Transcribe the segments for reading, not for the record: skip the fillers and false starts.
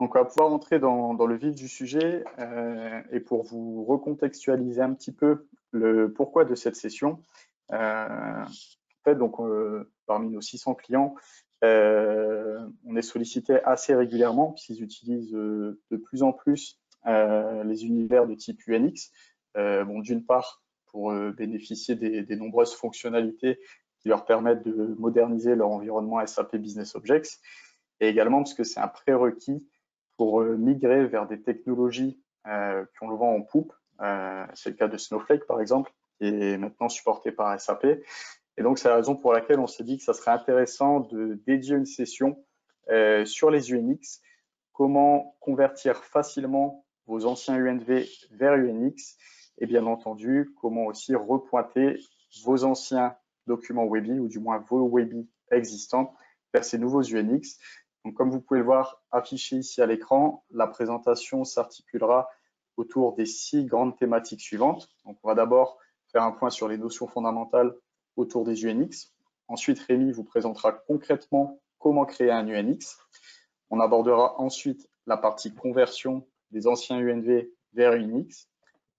Donc, on va pouvoir entrer dans le vif du sujet et pour vous recontextualiser un petit peu le pourquoi de cette session. En fait, donc, parmi nos 600 clients, on est sollicité assez régulièrement puisqu'ils utilisent de plus en plus les univers de type UNX. Bon, d'une part, pour bénéficier des nombreuses fonctionnalités qui leur permettent de moderniser leur environnement SAP Business Objects, et également parce que c'est un prérequis pour migrer vers des technologies qui ont le vent en poupe. C'est le cas de Snowflake, par exemple, qui est maintenant supporté par SAP. Et donc, c'est la raison pour laquelle on s'est dit que ça serait intéressant de dédier une session sur les UNX, comment convertir facilement vos anciens UNV vers UNX, et bien entendu, comment aussi repointer vos anciens documents Webby, ou du moins vos Webby existants, vers ces nouveaux UNX. Donc, comme vous pouvez le voir affiché ici à l'écran, la présentation s'articulera autour des 6 grandes thématiques suivantes. Donc, on va d'abord faire un point sur les notions fondamentales autour des UNX. Ensuite, Rémi vous présentera concrètement comment créer un UNX. On abordera ensuite la partie conversion des anciens UNV vers UNX.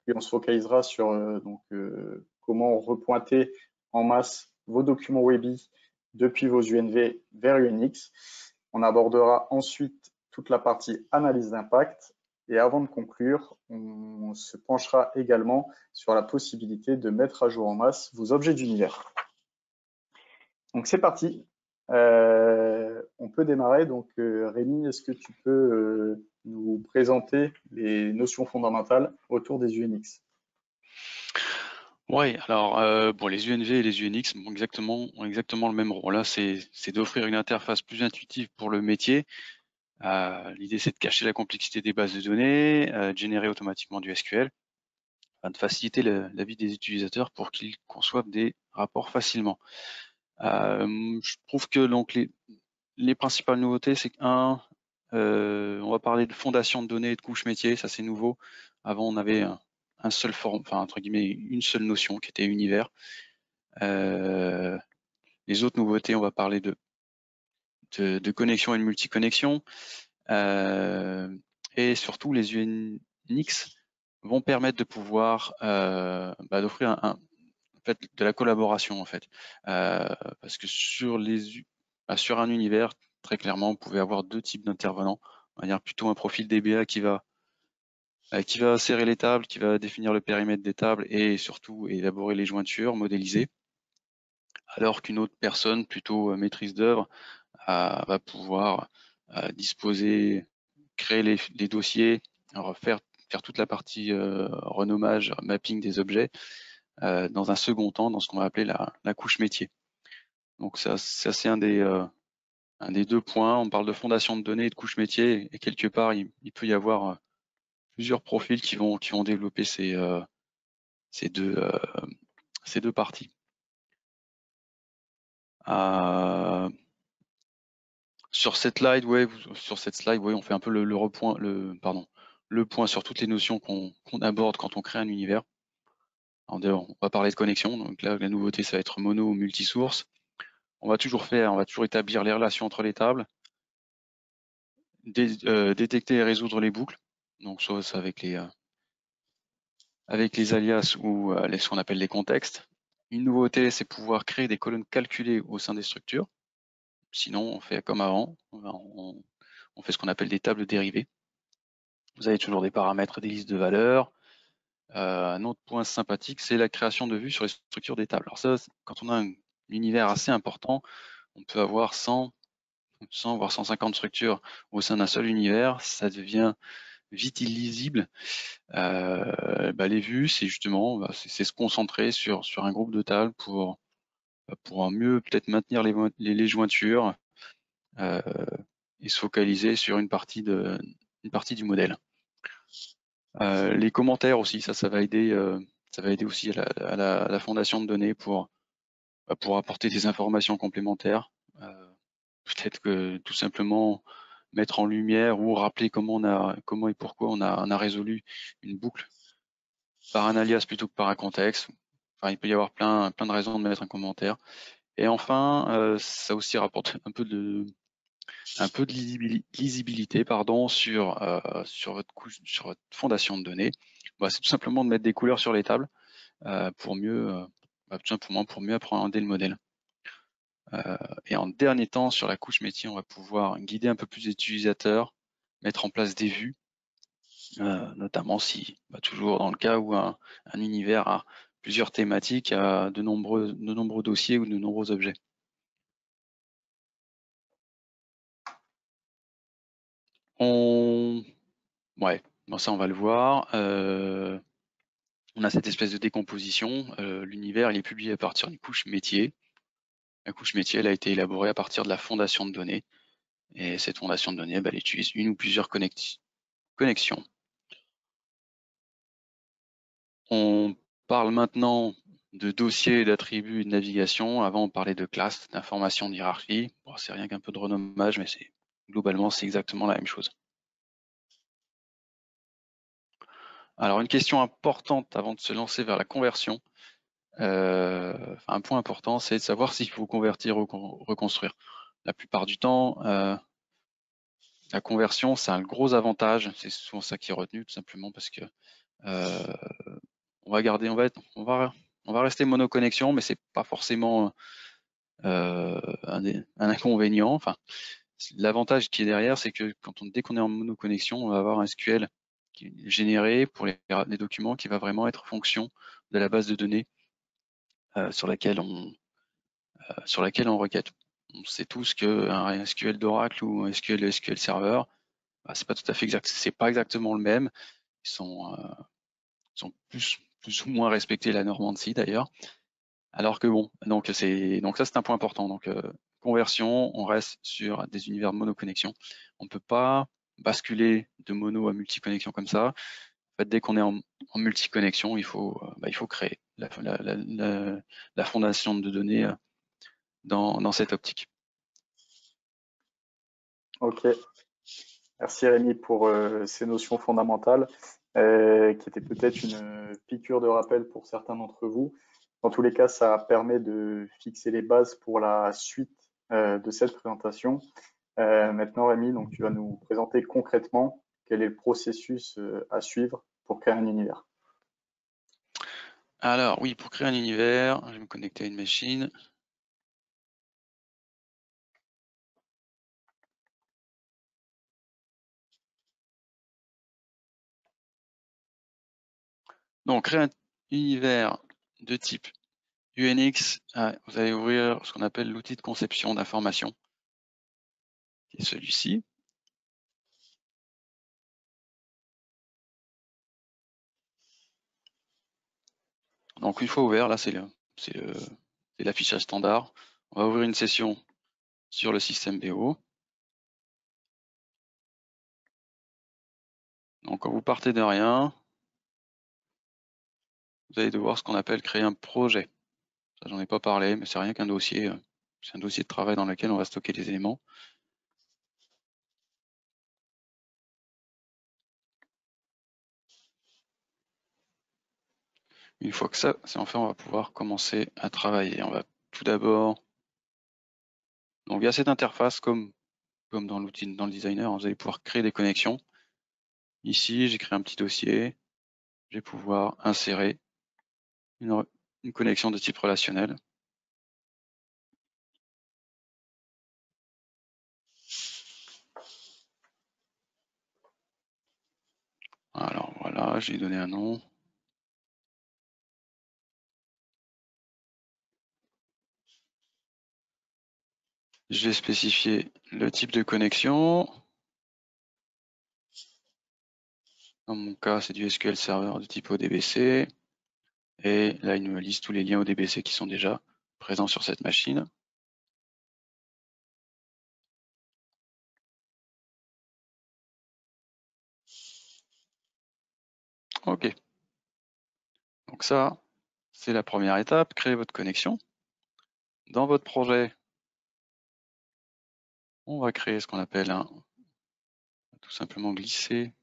Puis on se focalisera sur comment repointer en masse vos documents Webby depuis vos UNV vers UNX. On abordera ensuite toute la partie analyse d'impact. Et avant de conclure, on se penchera également sur la possibilité de mettre à jour en masse vos objets d'univers. Donc c'est parti. On peut démarrer. Donc Rémi, est-ce que tu peux nous présenter les notions fondamentales autour des UNX? Oui, alors bon, les UNV et les UNX ont exactement le même rôle. Là, c'est d'offrir une interface plus intuitive pour le métier. L'idée, c'est de cacher la complexité des bases de données, de générer automatiquement du SQL, de faciliter la vie des utilisateurs pour qu'ils conçoivent des rapports facilement. Je trouve que donc les principales nouveautés, c'est qu'un, on va parler de fondation de données et de couche métier, ça c'est nouveau. Avant, on avait un seul entre guillemets, une seule notion qui était univers. Les autres nouveautés, on va parler de connexion et de multiconnexion. Et surtout, les UNX vont permettre de pouvoir d'offrir en fait, de la collaboration en fait. Parce que sur un univers, très clairement, vous pouvez avoir deux types d'intervenants. On va dire plutôt un profil DBA qui va serrer les tables, qui va définir le périmètre des tables et surtout élaborer les jointures, modéliser. Alors qu'une autre personne, plutôt maîtrise d'œuvre, va pouvoir disposer, créer les dossiers, faire toute la partie renommage, mapping des objets, dans un second temps, dans ce qu'on va appeler la couche métier. Donc ça c'est un des deux points. On parle de fondation de données et de couche métier, et quelque part il peut y avoir plusieurs profils qui vont développer ces deux parties. Sur cette slide, on fait un peu le point sur toutes les notions qu'on aborde quand on crée un univers. Alors, on va parler de connexion. Donc là, la nouveauté, ça va être mono ou multisource. On va toujours établir les relations entre les tables, détecter et résoudre les boucles. Donc soit avec les alias ou ce qu'on appelle les contextes. Une nouveauté, c'est pouvoir créer des colonnes calculées au sein des structures. Sinon, on fait comme avant, on fait ce qu'on appelle des tables dérivées. Vous avez toujours des paramètres, des listes de valeurs. Un autre point sympathique, c'est la création de vues sur les structures des tables. Alors ça, quand on a un univers assez important, on peut avoir 100 voire 150 structures au sein d'un seul univers. Ça devient vite illisible. Les vues, c'est justement c'est se concentrer sur un groupe de tables pour mieux peut-être maintenir les jointures et se focaliser sur une partie du modèle. Les commentaires aussi, ça va aider aussi à la fondation de données pour apporter des informations complémentaires. Peut-être que tout simplement mettre en lumière ou rappeler comment et pourquoi on a résolu une boucle par un alias plutôt que par un contexte. Enfin, il peut y avoir plein de raisons de mettre un commentaire. Et enfin, ça aussi rapporte un peu un peu de lisibilité pardon, sur votre fondation de données. Bah, c'est tout simplement de mettre des couleurs sur les tables pour mieux, tout simplement pour mieux appréhender le modèle. Et en dernier temps, sur la couche métier, on va pouvoir guider un peu plus les utilisateurs, mettre en place des vues, notamment si, toujours dans le cas où un univers a plusieurs thématiques, a de nombreux dossiers ou de nombreux objets. Ouais, bon, ça on va le voir. On a cette espèce de décomposition. L'univers, il est publié à partir d'une couche métier. La couche métier, elle a été élaborée à partir de la fondation de données. Et cette fondation de données, elle utilise une ou plusieurs connexions. On parle maintenant de dossiers, d'attributs, de navigation. Avant, on parlait de classes, d'informations, d'hierarchie. Bon, c'est rien qu'un peu de renommage, mais globalement, c'est exactement la même chose. Alors, une question importante avant de se lancer vers la conversion. Un point important, c'est de savoir s'il faut convertir ou reconstruire. La plupart du temps, la conversion, c'est un gros avantage. C'est souvent ça qui est retenu, tout simplement parce que on va rester monoconnexion, mais c'est pas forcément un inconvénient. Enfin, l'avantage qui est derrière, c'est que dès qu'on est en monoconnexion, on va avoir un SQL qui est généré pour les documents qui va vraiment être fonction de la base de données sur laquelle on requête. On sait tous qu'un SQL d'Oracle ou un SQL Server, c'est pas tout à fait exact, c'est pas exactement le même. Ils sont plus ou moins respectés la norme ANSI d'ailleurs. Alors que bon, donc ça c'est un point important. Donc conversion, on reste sur des univers de monoconnexion. On ne peut pas basculer de mono à multiconnexion comme ça. En fait, dès qu'on est en multiconnexion, il faut créer la fondation de données dans cette optique. Ok, merci Rémi pour ces notions fondamentales qui étaient peut-être une piqûre de rappel pour certains d'entre vous. Dans tous les cas, ça permet de fixer les bases pour la suite de cette présentation. Maintenant Rémi, donc, tu vas nous présenter concrètement quel est le processus à suivre pour créer un univers. Alors oui, pour créer un univers, je vais me connecter à une machine. Donc, créer un univers de type UNX, vous allez ouvrir ce qu'on appelle l'outil de conception d'information, qui est celui-ci. Donc, une fois ouvert, là, c'est l'affichage standard. On va ouvrir une session sur le système BO. Donc, quand vous partez de rien, vous allez devoir ce qu'on appelle créer un projet. Ça, j'en ai pas parlé, mais c'est rien qu'un dossier. C'est un dossier de travail dans lequel on va stocker les éléments. Une fois que ça, c'est en fait, on va pouvoir commencer à travailler. On va tout d'abord, donc via cette interface, comme dans l'outil, dans le designer, vous allez pouvoir créer des connexions. Ici, j'ai créé un petit dossier. Je vais pouvoir insérer une connexion de type relationnel. Alors voilà, j'ai donné un nom. Je vais spécifier le type de connexion. Dans mon cas, c'est du SQL Server de type ODBC. Et là, il me liste tous les liens ODBC qui sont déjà présents sur cette machine. OK. Donc ça, c'est la première étape, créer votre connexion. Dans votre projet, on va créer ce qu'on appelle tout simplement glisser.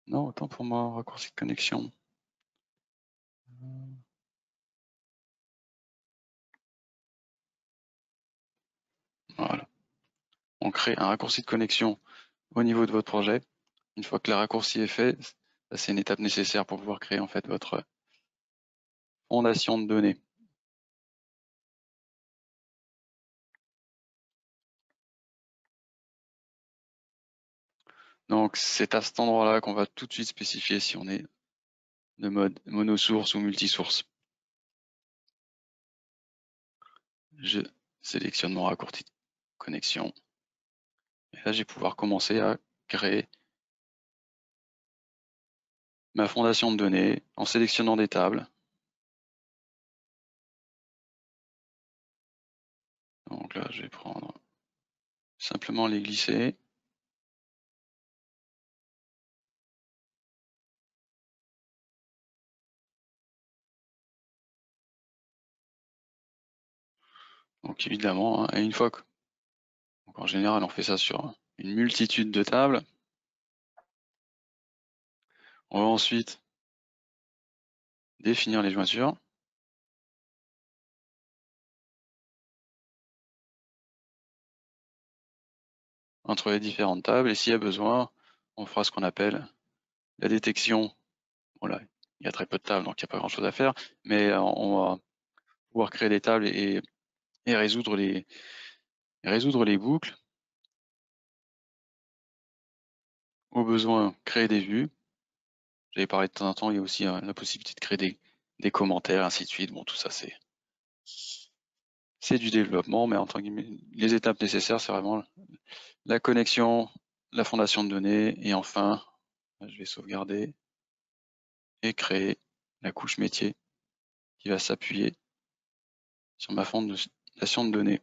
Non, autant pour moi, raccourci de connexion. Voilà. on crée un raccourci de connexion au niveau de votre projet. Une fois que le raccourci est fait, c'est une étape nécessaire pour pouvoir créer en fait votre fondation de données. Donc c'est à cet endroit-là qu'on va tout de suite spécifier si on est de mode monosource ou multisource. Je sélectionne mon raccourci de connexion. Et là, je vais pouvoir commencer à créer ma fondation de données en sélectionnant des tables. Donc là, je vais prendre simplement les glisser. Donc évidemment, hein, et une fois que, donc en général, on fait ça sur une multitude de tables. On va ensuite définir les jointures entre les différentes tables. Et s'il y a besoin, on fera ce qu'on appelle la détection. Voilà, il y a très peu de tables, donc il n'y a pas grand-chose à faire. Mais on va pouvoir créer des tables et résoudre les boucles. Au besoin, créer des vues. J'avais parlé de temps en temps, il y a aussi la possibilité de créer des commentaires, ainsi de suite. Bon, tout ça, c'est du développement, mais entre guillemets, les étapes nécessaires, c'est vraiment la connexion, la fondation de données, et enfin, je vais sauvegarder et créer la couche métier qui va s'appuyer sur ma fondation de données.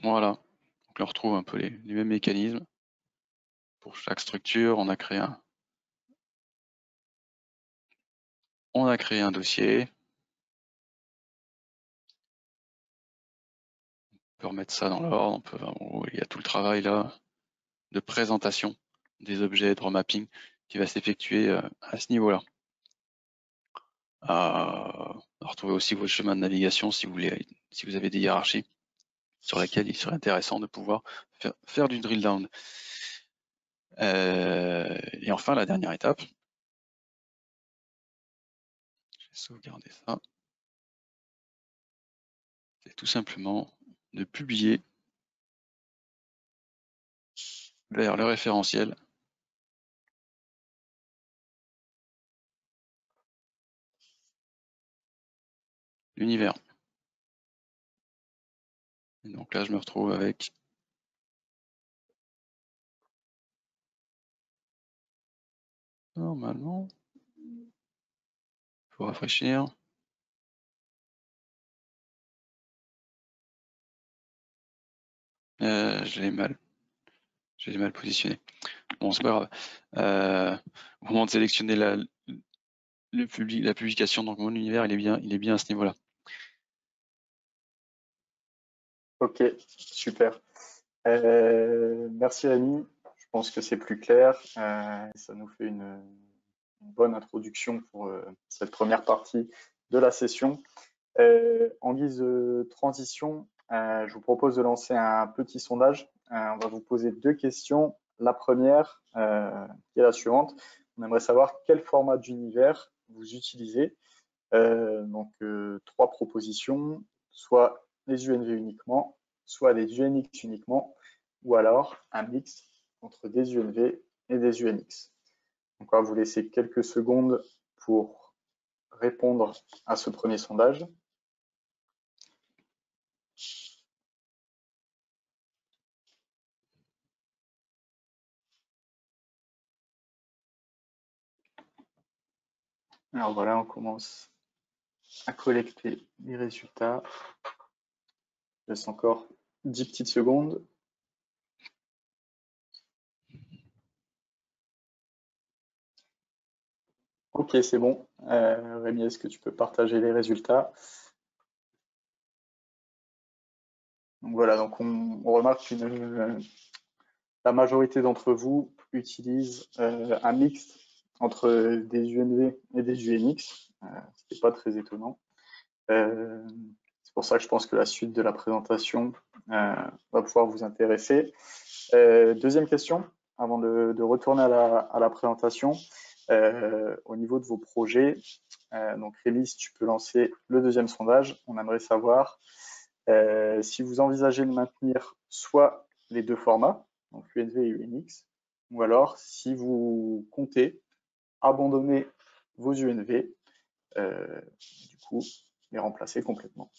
Voilà, donc on retrouve un peu les mêmes mécanismes. Pour chaque structure, on a créé un dossier. On peut remettre ça dans l'ordre, il y a tout le travail là de présentation des objets de remapping qui va s'effectuer à ce niveau-là. Retrouvez aussi votre chemin de navigation si vous avez des hiérarchies sur lesquelles il serait intéressant de pouvoir faire du drill down. Et enfin, la dernière étape, je vais sauvegarder ça, c'est tout simplement de publier vers le référentiel l'univers. Et donc là, je me retrouve avec normalement, il faut rafraîchir. Je l'ai mal positionné. Bon, c'est pas grave. Au moment de sélectionner la publication, donc mon univers, il est bien à ce niveau-là. Ok, super. Merci Rémi. Je pense que c'est plus clair. Ça nous fait une bonne introduction pour cette première partie de la session. En guise de transition, je vous propose de lancer un petit sondage. On va vous poser deux questions. La première, qui est la suivante. On aimerait savoir quel format d'univers vous utilisez. Donc, trois propositions, soit les UNV uniquement, soit des UNX uniquement, ou alors un mix entre des UNV et des UNX. Donc, on va vous laisser quelques secondes pour répondre à ce premier sondage. Alors voilà, on commence à collecter les résultats. Je laisse encore 10 petites secondes. Ok, c'est bon. Rémi, est-ce que tu peux partager les résultats? Donc voilà, donc on remarque que la majorité d'entre vous utilise un mix entre des UNV et des UNX, ce qui n'est pas très étonnant. C'est pour ça que je pense que la suite de la présentation va pouvoir vous intéresser. Deuxième question, avant de retourner à la présentation. Au niveau de vos projets, donc Rémi, si tu peux lancer le deuxième sondage, on aimerait savoir si vous envisagez de maintenir soit les deux formats, donc UNV et UNX, ou alors si vous comptez abandonner vos UNV, du coup les remplacer complètement.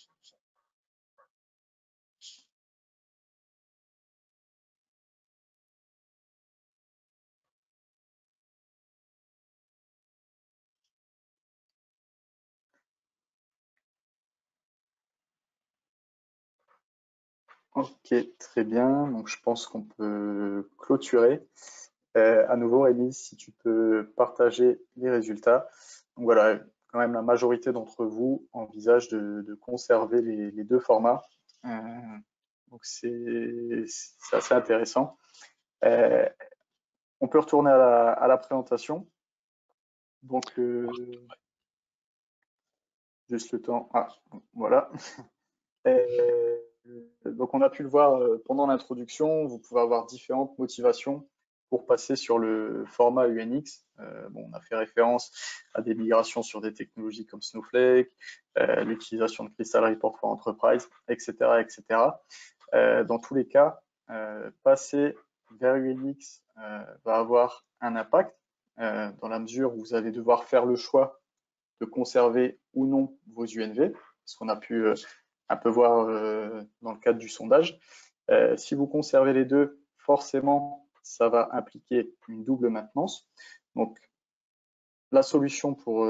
Ok, très bien. Donc je pense qu'on peut clôturer. À nouveau, Rémi, si tu peux partager les résultats. Donc voilà, quand même la majorité d'entre vous envisage de conserver les deux formats. Donc c'est assez intéressant. Euh, on peut retourner à la présentation. Donc juste le temps. Ah, voilà. Donc on a pu le voir pendant l'introduction, vous pouvez avoir différentes motivations pour passer sur le format UNX. Bon, on a fait référence à des migrations sur des technologies comme Snowflake, l'utilisation de Crystal Report for Enterprise, etc. etc. Dans tous les cas, passer vers UNX va avoir un impact dans la mesure où vous allez devoir faire le choix de conserver ou non vos UNV, ce qu'on a pu un peu voir dans le cadre du sondage. Si vous conservez les deux, forcément, ça va impliquer une double maintenance. Donc, la solution pour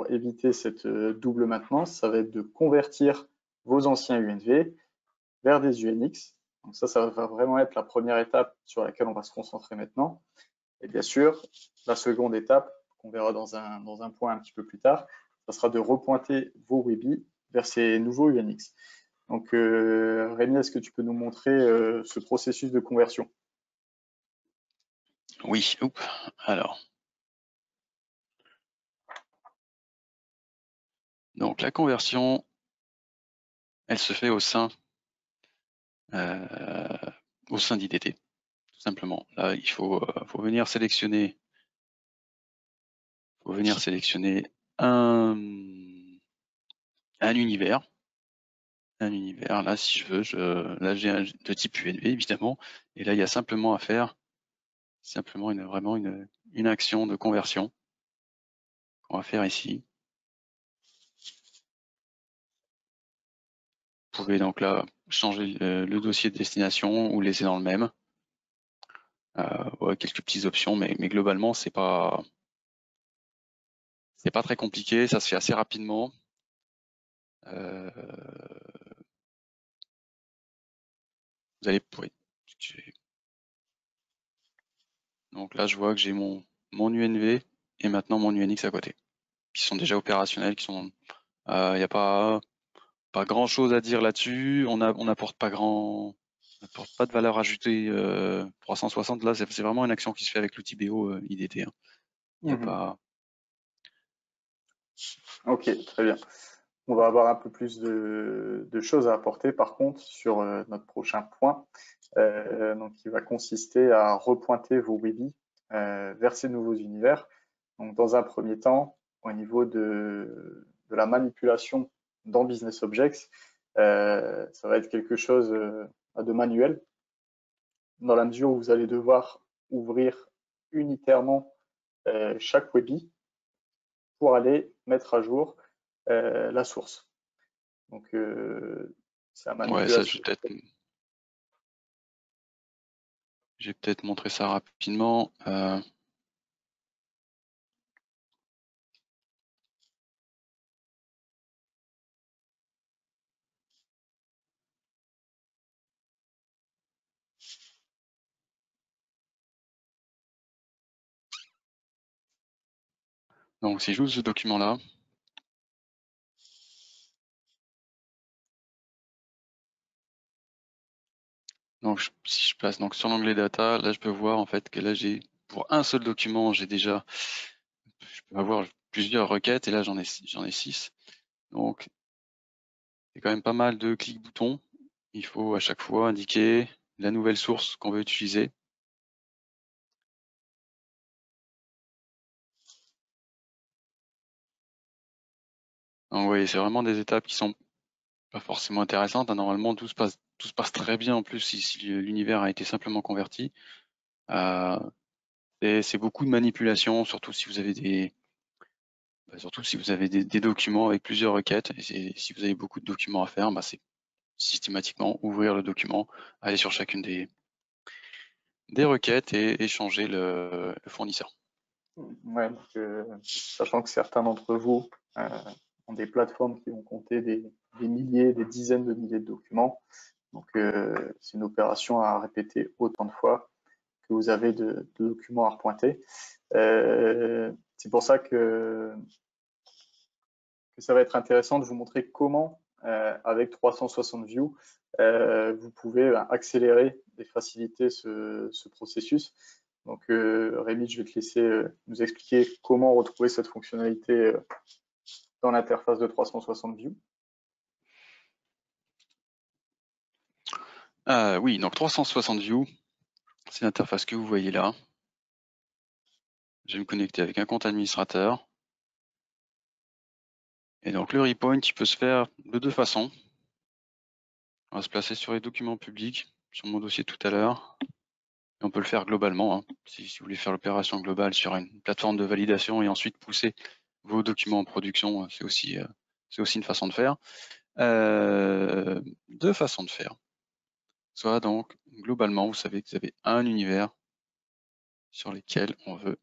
éviter cette double maintenance, ça va être de convertir vos anciens UNV vers des UNX. Donc ça va vraiment être la première étape sur laquelle on va se concentrer maintenant. Et bien sûr, la seconde étape, qu'on verra dans un point un petit peu plus tard, ça sera de repointer vos Webi vers ces nouveaux UNX. Donc, Rémi, est-ce que tu peux nous montrer ce processus de conversion? Oui, alors. Donc la conversion, elle se fait au sein d'IDT, tout simplement. Là, il faut venir sélectionner un univers. Là, si je veux, là j'ai de type UNV évidemment, et là il y a simplement à faire, vraiment une action de conversion qu'on va faire ici. Vous pouvez donc là changer le dossier de destination ou laisser dans le même. Ouais, quelques petites options, mais globalement c'est pas très compliqué, ça se fait assez rapidement. Vous allez, oui. Donc là, je vois que j'ai mon UNV et maintenant mon UNX à côté, qui sont déjà opérationnels, il n'y a pas grand chose à dire là-dessus. On n'apporte pas de valeur ajoutée 360. Là, c'est vraiment une action qui se fait avec l'outil BO IDT. Hein. Il n'y a pas. Ok, très bien. On va avoir un peu plus de choses à apporter par contre sur notre prochain point, donc qui va consister à repointer vos Webi vers ces nouveaux univers. Donc dans un premier temps, au niveau de la manipulation dans Business Objects, ça va être quelque chose de manuel, dans la mesure où vous allez devoir ouvrir unitairement chaque Webi pour aller mettre à jour la source. Donc, c'est la Ouais, ça, manipulation. je vais peut-être montrer ça rapidement. Donc, si j'ouvre ce document-là, donc si je passe donc sur l'onglet data, là je peux voir en fait que là j'ai pour un seul document, j'ai déjà je peux avoir plusieurs requêtes et là j'en ai 6. Donc c'est quand même pas mal de clics-boutons. Il faut à chaque fois indiquer la nouvelle source qu'on veut utiliser. Donc vous voyez, c'est vraiment des étapes qui sont pas forcément intéressantes. Normalement, tout se passe très bien en plus si l'univers a été simplement converti. C'est beaucoup de manipulation, surtout si vous avez des documents avec plusieurs requêtes. Et si vous avez beaucoup de documents à faire, c'est systématiquement ouvrir le document, aller sur chacune des requêtes et changer le fournisseur. Ouais, donc, sachant que certains d'entre vous ont des plateformes qui vont compter des milliers, des dizaines de milliers de documents. Donc, c'est une opération à répéter autant de fois que vous avez de documents à repointer. C'est pour ça que ça va être intéressant de vous montrer comment, avec 360 View, vous pouvez accélérer et faciliter ce processus. Donc, Rémi, je vais te laisser nous expliquer comment retrouver cette fonctionnalité dans l'interface de 360 View. Oui, donc 360 View, c'est l'interface que vous voyez là. Je vais me connecter avec un compte administrateur. Et donc le repoint, il peut se faire de deux façons. On va se placer sur les documents publics, sur mon dossier tout à l'heure. Et on peut le faire globalement, hein. Si vous voulez faire l'opération globale sur une plateforme de validation et ensuite pousser vos documents en production, c'est aussi une façon de faire. Deux façons de faire. Soit donc, globalement, vous savez que vous avez un univers sur lequel on veut.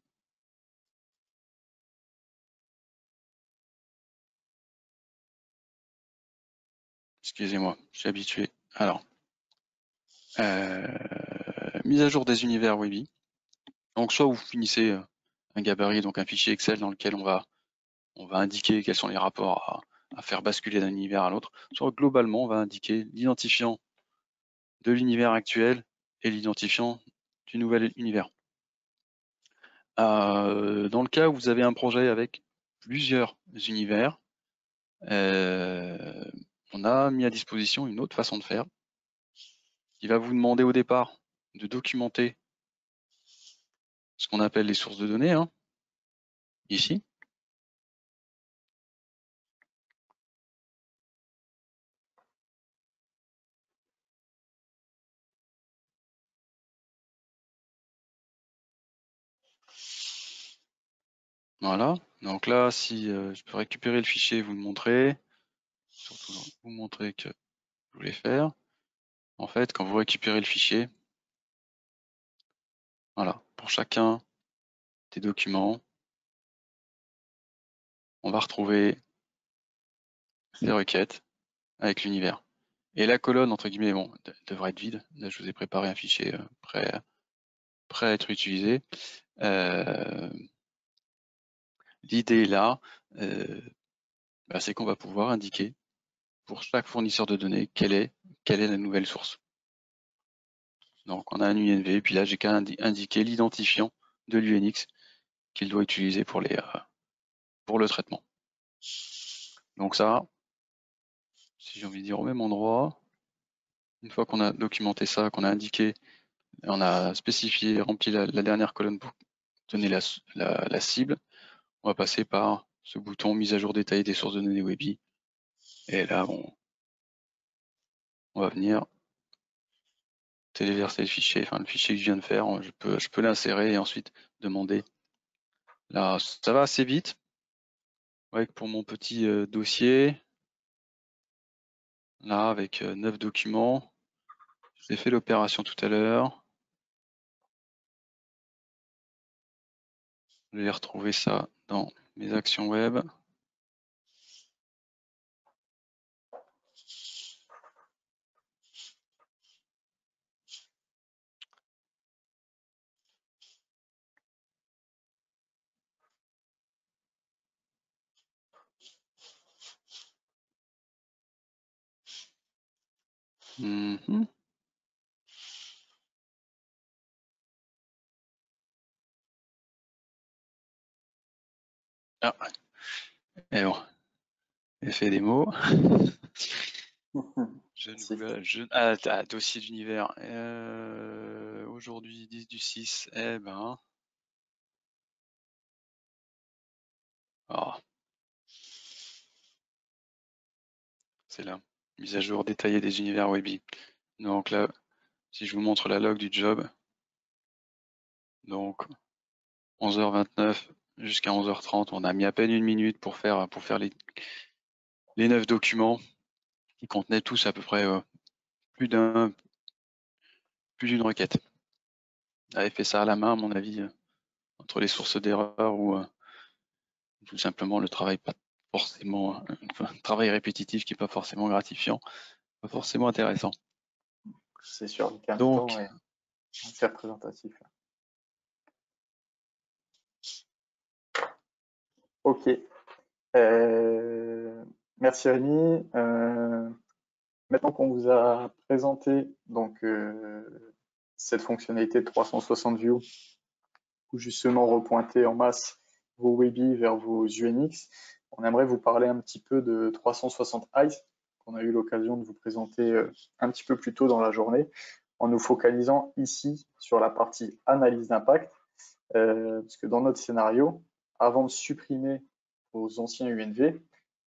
Excusez-moi, je suis habitué. Alors, mise à jour des univers Webby. Donc, soit vous finissez un gabarit, donc un fichier Excel dans lequel on va indiquer quels sont les rapports à faire basculer d'un univers à l'autre, soit globalement, on va indiquer l'identifiant de l'univers actuel et l'identifiant du nouvel univers. Dans le cas où vous avez un projet avec plusieurs univers, on a mis à disposition une autre façon de faire qui va vous demander au départ de documenter ce qu'on appelle les sources de données, hein, ici. Voilà, donc là, si je peux récupérer le fichier et vous le montrer, surtout vous montrer que je voulais faire. En fait, quand vous récupérez le fichier, voilà, pour chacun des documents, on va retrouver ces requêtes avec l'univers. Et la colonne, entre guillemets, bon, devrait être vide. Là, je vous ai préparé un fichier prêt à être utilisé. L'idée là, c'est qu'on va pouvoir indiquer pour chaque fournisseur de données quelle est la nouvelle source. Donc on a un UNV, puis là j'ai qu'à indiquer l'identifiant de l'UNX qu'il doit utiliser pour le traitement. Donc ça, si j'ai envie de dire au même endroit, une fois qu'on a documenté ça, qu'on a indiqué, on a spécifié, rempli la dernière colonne pour donner la cible, on va passer par ce bouton mise à jour détaillée des sources de données Webby. Et là, on va venir téléverser le fichier, enfin le fichier que je viens de faire, je peux l'insérer et ensuite demander. Là, ça va assez vite. Ouais, pour mon petit dossier, là, avec 9 documents, j'ai fait l'opération tout à l'heure. Je vais retrouver ça dans mes actions web. Mhm. Ah, et bon, effet des mots. Dossier d'univers. Aujourd'hui, 10 du 6, eh ben. Oh. C'est là. Mise à jour détaillée des univers Webby. Donc là, si je vous montre la log du job, donc 11h29 jusqu'à 11h30, on a mis à peine une minute pour faire les 9 documents qui contenaient tous à peu près plus d'une requête. On avait fait ça à la main, à mon avis, entre les sources d'erreurs ou tout simplement le travail pas forcément, un travail répétitif qui n'est pas forcément gratifiant, pas forcément intéressant. C'est sûr, le gain de Donc, temps est assez représentatif. Ok. Merci Rémi. Maintenant qu'on vous a présenté donc cette fonctionnalité de 360 views, ou justement repointer en masse vos Webby vers vos UNX, on aimerait vous parler un petit peu de 360 Eyes, qu'on a eu l'occasion de vous présenter un petit peu plus tôt dans la journée, en nous focalisant ici sur la partie analyse d'impact, parce que dans notre scénario, avant de supprimer vos anciens UNV,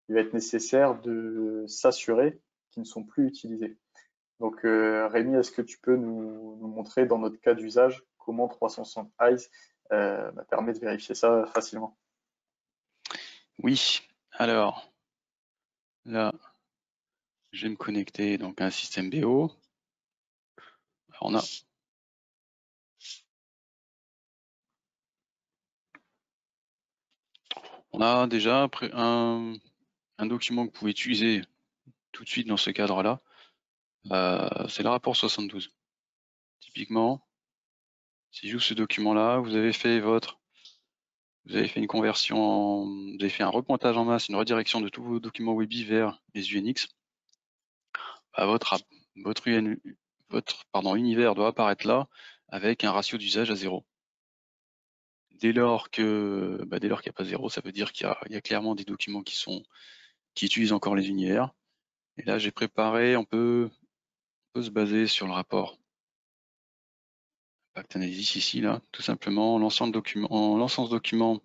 il va être nécessaire de s'assurer qu'ils ne sont plus utilisés. Donc Rémi, est-ce que tu peux nous montrer dans notre cas d'usage comment 360 Eyes permet de vérifier ça facilement? oui. Alors, là, je vais me connecter donc à un système BO. Alors, on a déjà un document que vous pouvez utiliser tout de suite dans ce cadre-là. C'est le rapport 72. Typiquement, si j'ouvre ce document-là, vous avez fait une conversion, vous avez fait un repointage en masse, une redirection de tous vos documents Webby vers les UNX. Bah, votre univers doit apparaître là avec un ratio d'usage à 0. Dès lors qu'il n'y a pas 0, ça veut dire qu'il y a clairement des documents qui utilisent encore les univers. Et là, j'ai préparé, on peut se baser sur le rapport Impact Analysis ici, là, tout simplement, en lançant ce document.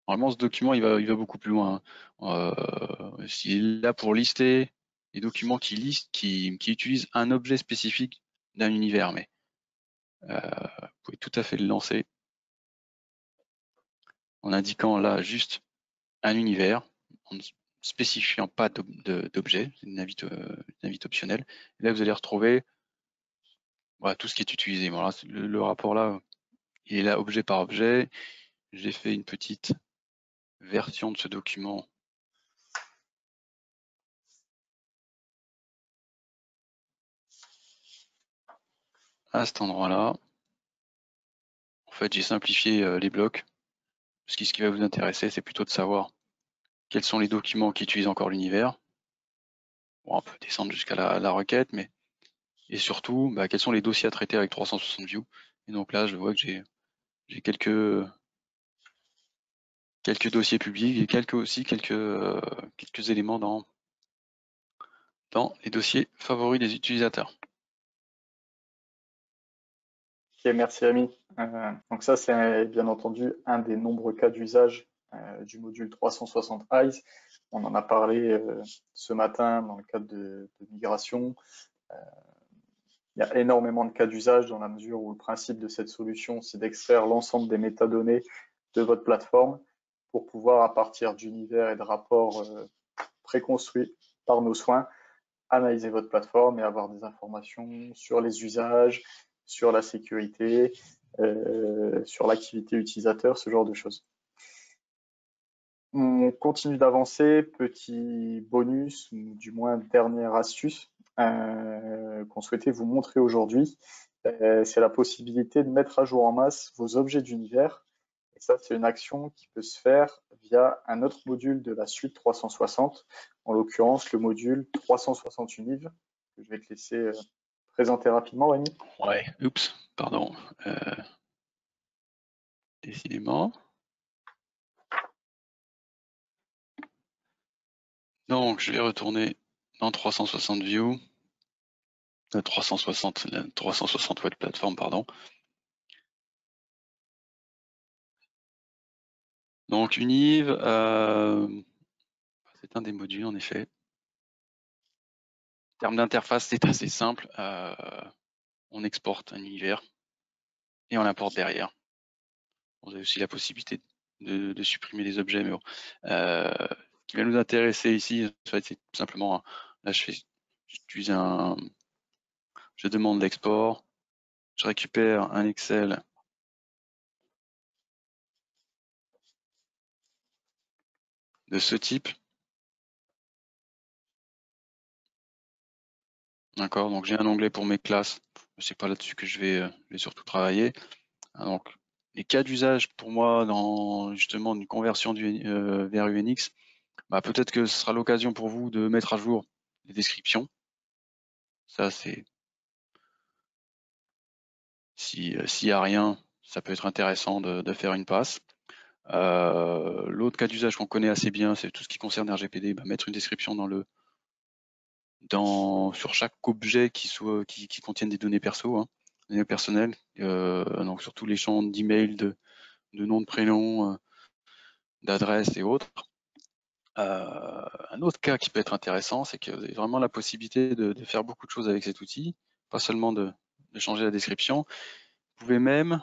Normalement, ce document, il va beaucoup plus loin. S'il est là pour lister les documents qui utilisent un objet spécifique d'un univers, mais vous pouvez tout à fait le lancer en indiquant là juste un univers, en ne spécifiant pas d'objet, c'est une invite optionnelle. Et là, vous allez retrouver voilà, tout ce qui est utilisé. Voilà, le rapport là, il est là objet par objet. J'ai fait une petite version de ce document à cet endroit-là. En fait, j'ai simplifié les blocs, parce que ce qui va vous intéresser, c'est plutôt de savoir quels sont les documents qui utilisent encore l'univers. Bon, on peut descendre jusqu'à la requête, mais et surtout, quels sont les dossiers à traiter avec 360 views. Et donc là, je vois que j'ai quelques dossiers publics et quelques éléments dans les dossiers favoris des utilisateurs. Ok, merci Rémi. Donc ça, c'est bien entendu un des nombreux cas d'usage du module 360 Eyes. On en a parlé ce matin dans le cadre de migration. Il y a énormément de cas d'usage dans la mesure où le principe de cette solution, c'est d'extraire l'ensemble des métadonnées de votre plateforme pour pouvoir, à partir d'univers et de rapports préconstruits par nos soins, analyser votre plateforme et avoir des informations sur les usages, sur la sécurité, sur l'activité utilisateur, ce genre de choses. On continue d'avancer, petit bonus, ou du moins dernière astuce qu'on souhaitait vous montrer aujourd'hui, c'est la possibilité de mettre à jour en masse vos objets d'univers. Et ça, c'est une action qui peut se faire via un autre module de la suite 360, en l'occurrence le module 360 Univ, que je vais te laisser présenter rapidement, Rémi. Ouais, oups, pardon. Décidément. Donc, je vais retourner dans 360 View, 360 Web Platform, pardon. Donc, Univ, c'est un des modules, en effet. En termes d'interface, c'est assez simple. On exporte un univers et on l'importe derrière. Vous avez aussi la possibilité de supprimer les objets, mais bon. Ce qui va nous intéresser ici, c'est tout simplement, là, j'utilise je demande l'export, je récupère un Excel de ce type. D'accord, donc j'ai un onglet pour mes classes. C'est pas là-dessus que je vais surtout travailler. Donc, les cas d'usage pour moi dans justement une conversion vers UNX, bah, peut-être que ce sera l'occasion pour vous de mettre à jour les descriptions. Ça, c'est s'il n'y a rien, ça peut être intéressant de faire une passe. L'autre cas d'usage qu'on connaît assez bien, c'est tout ce qui concerne RGPD, bah, mettre une description sur chaque objet qui contienne des données perso, hein, des données personnelles, donc surtout les champs d'email, de nom, de prénom, d'adresse et autres. Un autre cas qui peut être intéressant, c'est que vous avez vraiment la possibilité de faire beaucoup de choses avec cet outil, pas seulement de changer la description. Vous pouvez même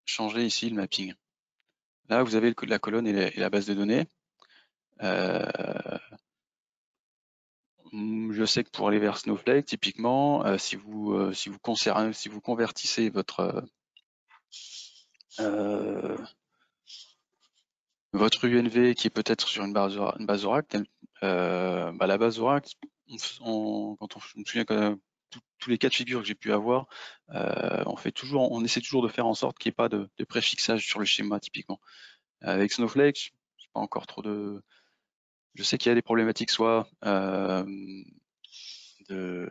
changer ici le mapping. Là, vous avez la colonne et la base de données. Je sais que pour aller vers Snowflake, typiquement, si vous convertissez votre UNV qui est peut-être sur une base Oracle, bah, la base Oracle, je me souviens que tous les cas de figure que j'ai pu avoir, on essaie toujours de faire en sorte qu'il n'y ait pas de préfixage sur le schéma typiquement. Avec Snowflake, j'ai pas encore trop de. Je sais qu'il y a des problématiques soit de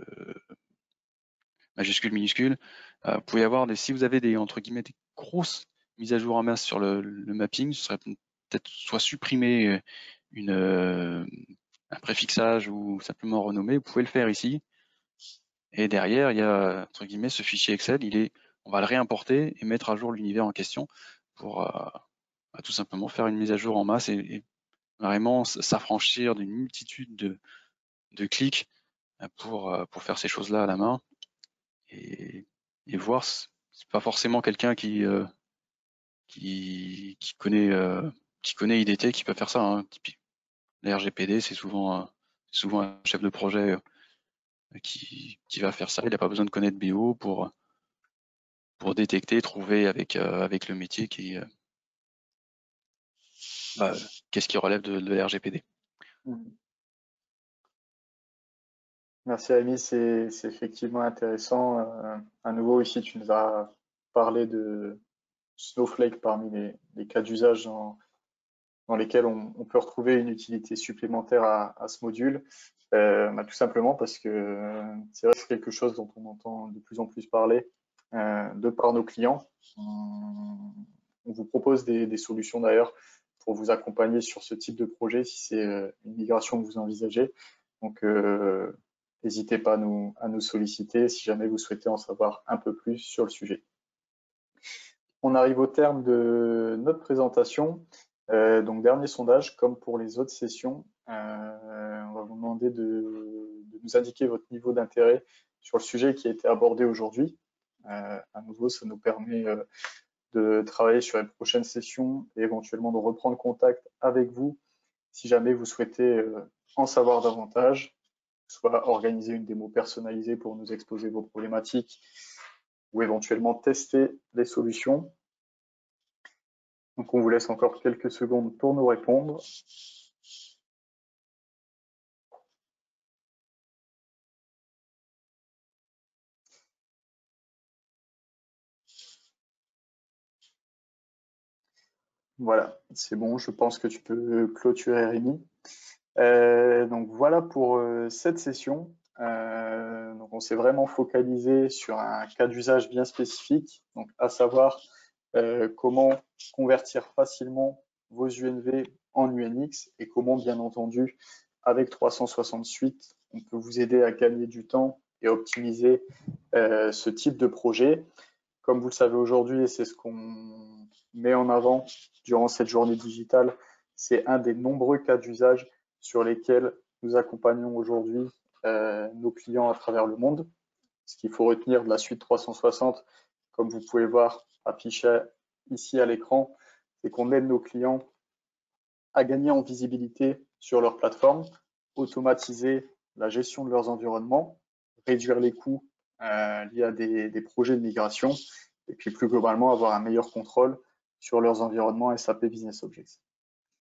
majuscules, minuscules. Vous pouvez avoir si vous avez entre guillemets des grosses mises à jour en masse sur le mapping, ce serait peut-être soit supprimer un préfixage ou simplement renommer. Vous pouvez le faire ici. Et derrière, il y a entre guillemets ce fichier Excel. On va le réimporter et mettre à jour l'univers en question pour tout simplement faire une mise à jour en masse et vraiment s'affranchir d'une multitude de clics pour faire ces choses-là à la main et voir. C'est pas forcément quelqu'un qui connaît IDT qui peut faire ça. Hein. Les RGPD, c'est souvent un chef de projet qui va faire ça. Il n'a pas besoin de connaître BO pour détecter, trouver avec le métier qu'est-ce qui relève de l'RGPD. Merci Ami, c'est effectivement intéressant. À nouveau ici, tu nous as parlé de Snowflake parmi les cas d'usage dans lesquels on peut retrouver une utilité supplémentaire à ce module. Tout simplement parce que c'est vrai que c'est quelque chose dont on entend de plus en plus parler de par nos clients. On vous propose des solutions d'ailleurs pour vous accompagner sur ce type de projet si c'est une migration que vous envisagez. Donc, n'hésitez pas à nous solliciter si jamais vous souhaitez en savoir un peu plus sur le sujet. On arrive au terme de notre présentation. Donc, dernier sondage, comme pour les autres sessions, on va vous demander de nous indiquer votre niveau d'intérêt sur le sujet qui a été abordé aujourd'hui. À nouveau, ça nous permet de travailler sur les prochaines sessions et éventuellement de reprendre contact avec vous si jamais vous souhaitez en savoir davantage, soit organiser une démo personnalisée pour nous exposer vos problématiques ou éventuellement tester les solutions. Donc on vous laisse encore quelques secondes pour nous répondre. Voilà, c'est bon, je pense que tu peux clôturer Rémi. Donc voilà pour cette session. Donc on s'est vraiment focalisé sur un cas d'usage bien spécifique, donc à savoir comment convertir facilement vos UNV en UNX et comment bien entendu avec 360 Suite, on peut vous aider à gagner du temps et optimiser ce type de projet. Comme vous le savez aujourd'hui, et c'est ce qu'on met en avant durant cette journée digitale, c'est un des nombreux cas d'usage sur lesquels nous accompagnons aujourd'hui nos clients à travers le monde. Ce qu'il faut retenir de la suite 360, comme vous pouvez voir affiché ici à l'écran, c'est qu'on aide nos clients à gagner en visibilité sur leur plateforme, automatiser la gestion de leurs environnements, réduire les coûts liés à des projets de migration et puis plus globalement avoir un meilleur contrôle sur leurs environnements SAP Business Objects.